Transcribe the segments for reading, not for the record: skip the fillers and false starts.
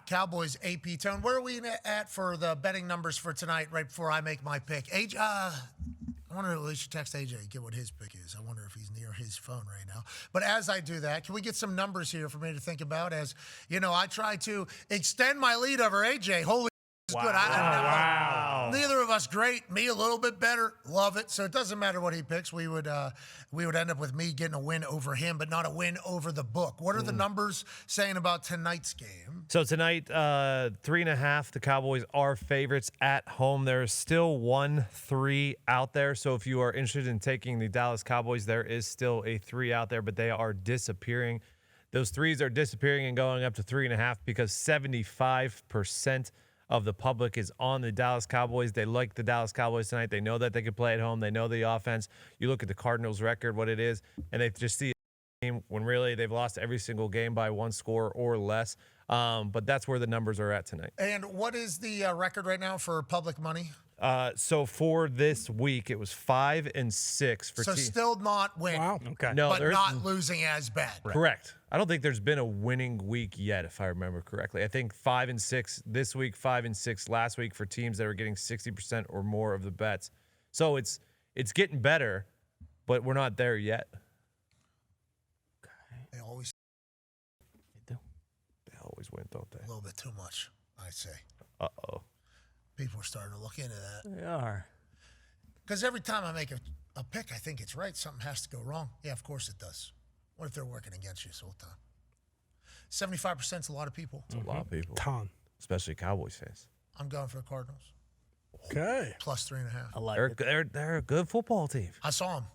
Cowboys AP tone. Where are we at for the betting numbers for tonight? Right before I make my pick, AJ. I wonder if we should text AJ and get what his pick is. I wonder if he's near his phone right now. But as I do that, can we get some numbers here for me to think about? As you know, I try to extend my lead over AJ. Holy. Wow. Good. Wow. Neither of us great. Me a little bit better. Love it. So it doesn't matter what he picks. We would end up with me getting a win over him, but not a win over the book. What are the numbers saying about tonight's game? So tonight, 3.5. The Cowboys are favorites at home. There's still 1-3 out there. So if you are interested in taking the Dallas Cowboys, there is still a 3 out there, but they are disappearing. Those 3s are disappearing and going up to 3.5 because 75% of the public is on the Dallas Cowboys. They like the Dallas Cowboys tonight. They know that they can play at home. They know the offense. You look at the Cardinals' record, what it is, and they just see a game when really they've lost every single game by 1 score or less. But that's where the numbers are at tonight. And what is the record right now for public money? So for this week, it was 5-6 for teams. Still not winning. Wow. Okay. No, but not losing as bad. Correct. I don't think there's been a winning week yet, if I remember correctly. I think 5-6 this week, 5-6 last week for teams that are getting 60% or more of the bets. So it's getting better, but we're not there yet. Okay. They always win, don't they? A little bit too much, I'd say. Uh-oh. People are starting to look into that. They are. Because every time I make a pick, I think it's right. Something has to go wrong. Yeah, of course it does. What if they're working against you this whole time? 75% is a lot of people. It's a lot of people. Ton. Especially Cowboys fans. I'm going for the Cardinals. Okay. Plus 3.5. I like it. They're a good football team. I saw them.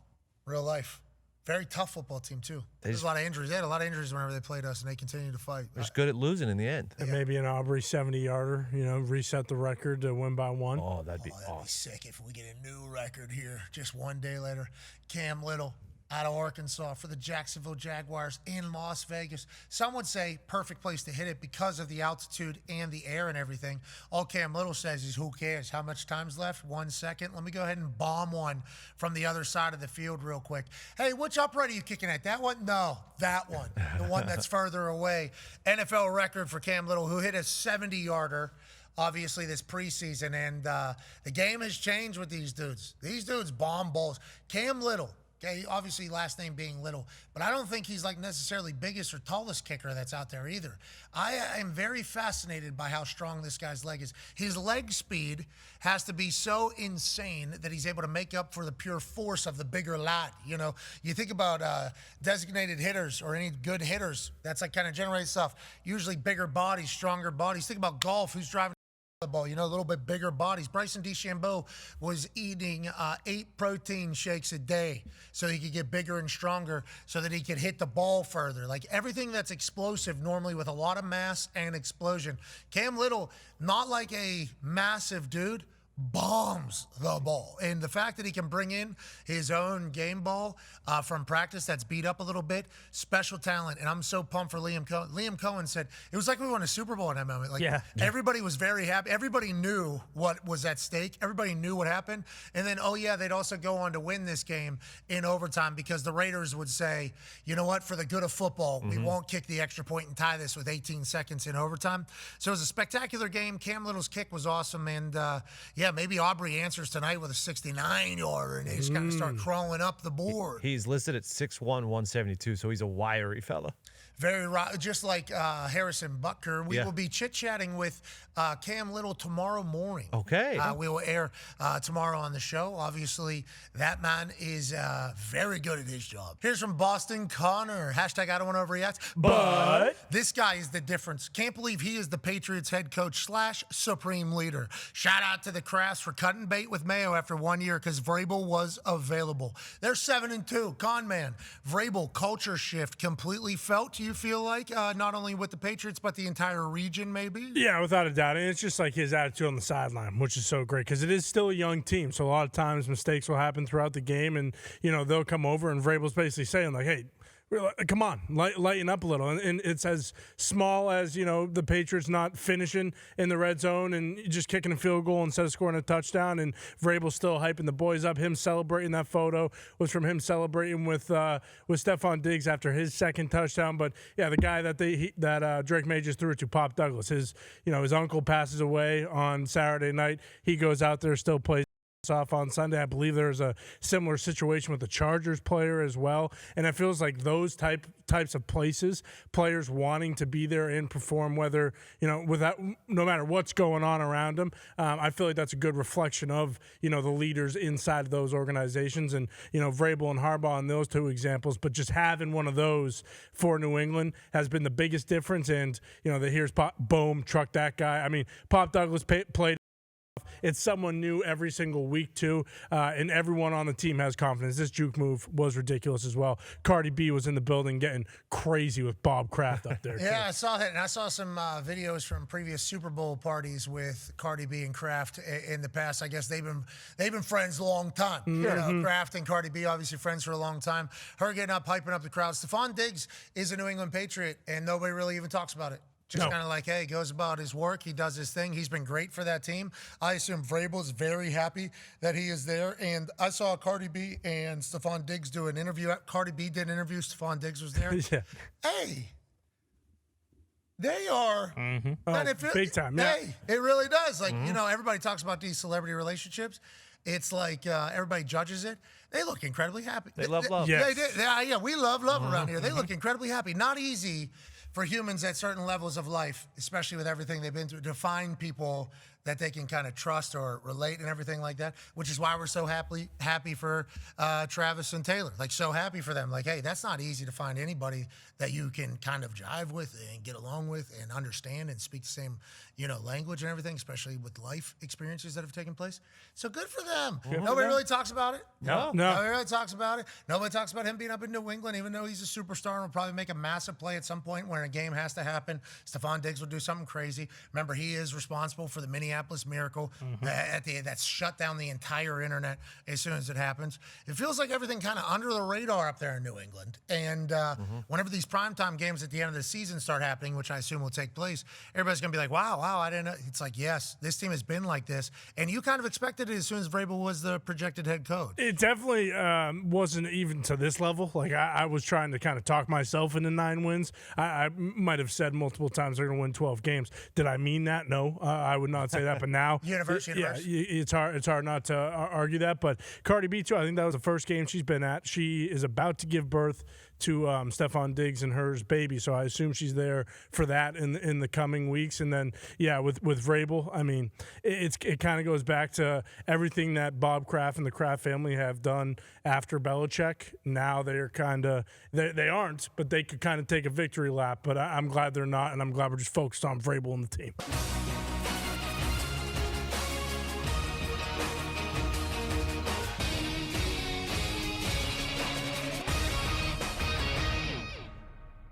Real life. Very tough football team, too. There's a lot of injuries. They had a lot of injuries whenever they played us, and they continue to fight. They're just good at losing in the end. And maybe an Aubrey 70-yarder, reset the record to win by 1. Oh, that'd be awesome. Be sick if we get a new record here just one day later. Cam Little out of Arkansas for the Jacksonville Jaguars in Las Vegas. Some would say perfect place to hit it because of the altitude and the air and everything. All Cam Little says is, who cares? How much time's left? 1 second. Let me go ahead and bomb one from the other side of the field real quick. Hey, which upright are you kicking at? That one? No, that one. The one that's further away. NFL record for Cam Little, who hit a 70-yarder. Obviously, this preseason, and the game has changed with these dudes. These dudes bomb balls. Cam Little, okay, obviously last name being Little, but I don't think he's like necessarily biggest or tallest kicker that's out there either. I am very fascinated by how strong this guy's leg is. His leg speed has to be so insane that he's able to make up for the pure force of the bigger lad. You think about designated hitters or any good hitters, that's like kind of generates stuff. Usually bigger bodies, stronger bodies. Think about golf, who's driving the ball, a little bit bigger bodies. Bryson DeChambeau was eating 8 protein shakes a day so he could get bigger and stronger so that he could hit the ball further. Like everything that's explosive normally with a lot of mass and explosion. Cam Little, not like a massive dude, bombs the ball. And the fact that he can bring in his own game ball from practice that's beat up a little bit, special talent. And I'm so pumped for Liam Cohen. Liam Cohen said, it was like we won a Super Bowl in that moment. Everybody was very happy. Everybody knew what was at stake. Everybody knew what happened. And then, they'd also go on to win this game in overtime because the Raiders would say, you know what, for the good of football, we won't kick the extra point and tie this with 18 seconds in overtime. So it was a spectacular game. Cam Little's kick was awesome. And, maybe Aubrey answers tonight with a 69-yarder, and he's going to start crawling up the board. He's listed at 6'1", 172, so he's a wiry fella. Very right, just like Harrison Butker. We will be chit-chatting with Cam Little tomorrow morning. Okay. We will air tomorrow on the show. Obviously, that man is very good at his job. Here's from Boston Connor. Hashtag I don't want to overreact. But this guy is the difference. Can't believe he is the Patriots head coach / supreme leader. Shout out to the Crafts for cutting bait with Mayo after 1 year because Vrabel was available. They're 7-2. Con man. Vrabel culture shift completely felt. Do you feel like not only with the Patriots but the entire region maybe? Yeah, without a doubt. And it's just like his attitude on the sideline, which is so great because it is still a young team. So a lot of times mistakes will happen throughout the game and, they'll come over and Vrabel's basically saying like, hey, Come on, lighten up a little. And it's as small as, the Patriots not finishing in the red zone and just kicking a field goal instead of scoring a touchdown, and Vrabel still hyping the boys up. Him celebrating that photo was from him celebrating with Stefon Diggs after his second touchdown. But, yeah, the guy that Drake May just threw it to, Pop Douglas, his uncle passes away on Saturday night. He goes out there, still plays off on Sunday. I believe there's a similar situation with the Chargers player as well, and it feels like those types of places, players wanting to be there and perform, whether without no matter what's going on around them. I feel like that's a good reflection of the leaders inside of those organizations, and Vrabel and Harbaugh in those two examples. But just having one of those for New England has been the biggest difference. And here's boom, truck that guy. I mean, Pop Douglas played. It's someone new every single week, too, and everyone on the team has confidence. This juke move was ridiculous as well. Cardi B was in the building getting crazy with Bob Kraft up there, Yeah, too. I saw that, and I saw some videos from previous Super Bowl parties with Cardi B and Kraft in the past. I guess they've been friends a long time. Kraft and Cardi B, obviously friends for a long time. Her getting up, hyping up the crowd. Stefon Diggs is a New England Patriot, and nobody really even talks about it. Just kind of like, hey, he goes about his work. He does his thing. He's been great for that team. I assume Vrabel is very happy that he is there. And I saw Cardi B and Stefon Diggs do an interview. Cardi B did an interview. Stefon Diggs was there. Yeah. Hey, they are. Big time, yeah. Hey, it really does. Like, everybody talks about these celebrity relationships. It's like everybody judges it. They look incredibly happy. They love love. Yes. Yeah, we love around here. They look incredibly happy. Not easy for humans at certain levels of life, especially with everything they've been through, to find people that they can kind of trust or relate and everything like that, which is why we're so happy for Travis and Taylor. Like, so happy for them. Like, hey, that's not easy to find anybody that you can kind of jive with and get along with and understand and speak the same, language and everything, especially with life experiences that have taken place. So good for them. Nobody really talks about it. No. Nobody really talks about it. Nobody talks about him being up in New England, even though he's a superstar and will probably make a massive play at some point when a game has to happen. Stefon Diggs will do something crazy. Remember, he is responsible for the Minneapolis Miracle that's shut down the entire internet as soon as it happens. It feels like everything kind of under the radar up there in New England. And whenever these primetime games at the end of the season start happening, which I assume will take place, everybody's going to be like, wow, I didn't know. It's like, yes, this team has been like this. And you kind of expected it as soon as Vrabel was the projected head coach. It definitely wasn't even to this level. Like, I was trying to kind of talk myself into 9 wins. I might have said multiple times they're going to win 12 games. Did I mean that? No, I would not say that. But now, Universe. Yeah, it's hard not to argue that. But Cardi B, too, I think that was the first game she's been at. She is about to give birth to Stefon Diggs and her baby, so I assume she's there for that in the coming weeks. And then, yeah, with Vrabel, I mean, it kind of goes back to everything that Bob Kraft and the Kraft family have done after Belichick. Now they're kind of they aren't, but they could kind of take a victory lap. But I'm glad they're not, and I'm glad we're just focused on Vrabel and the team.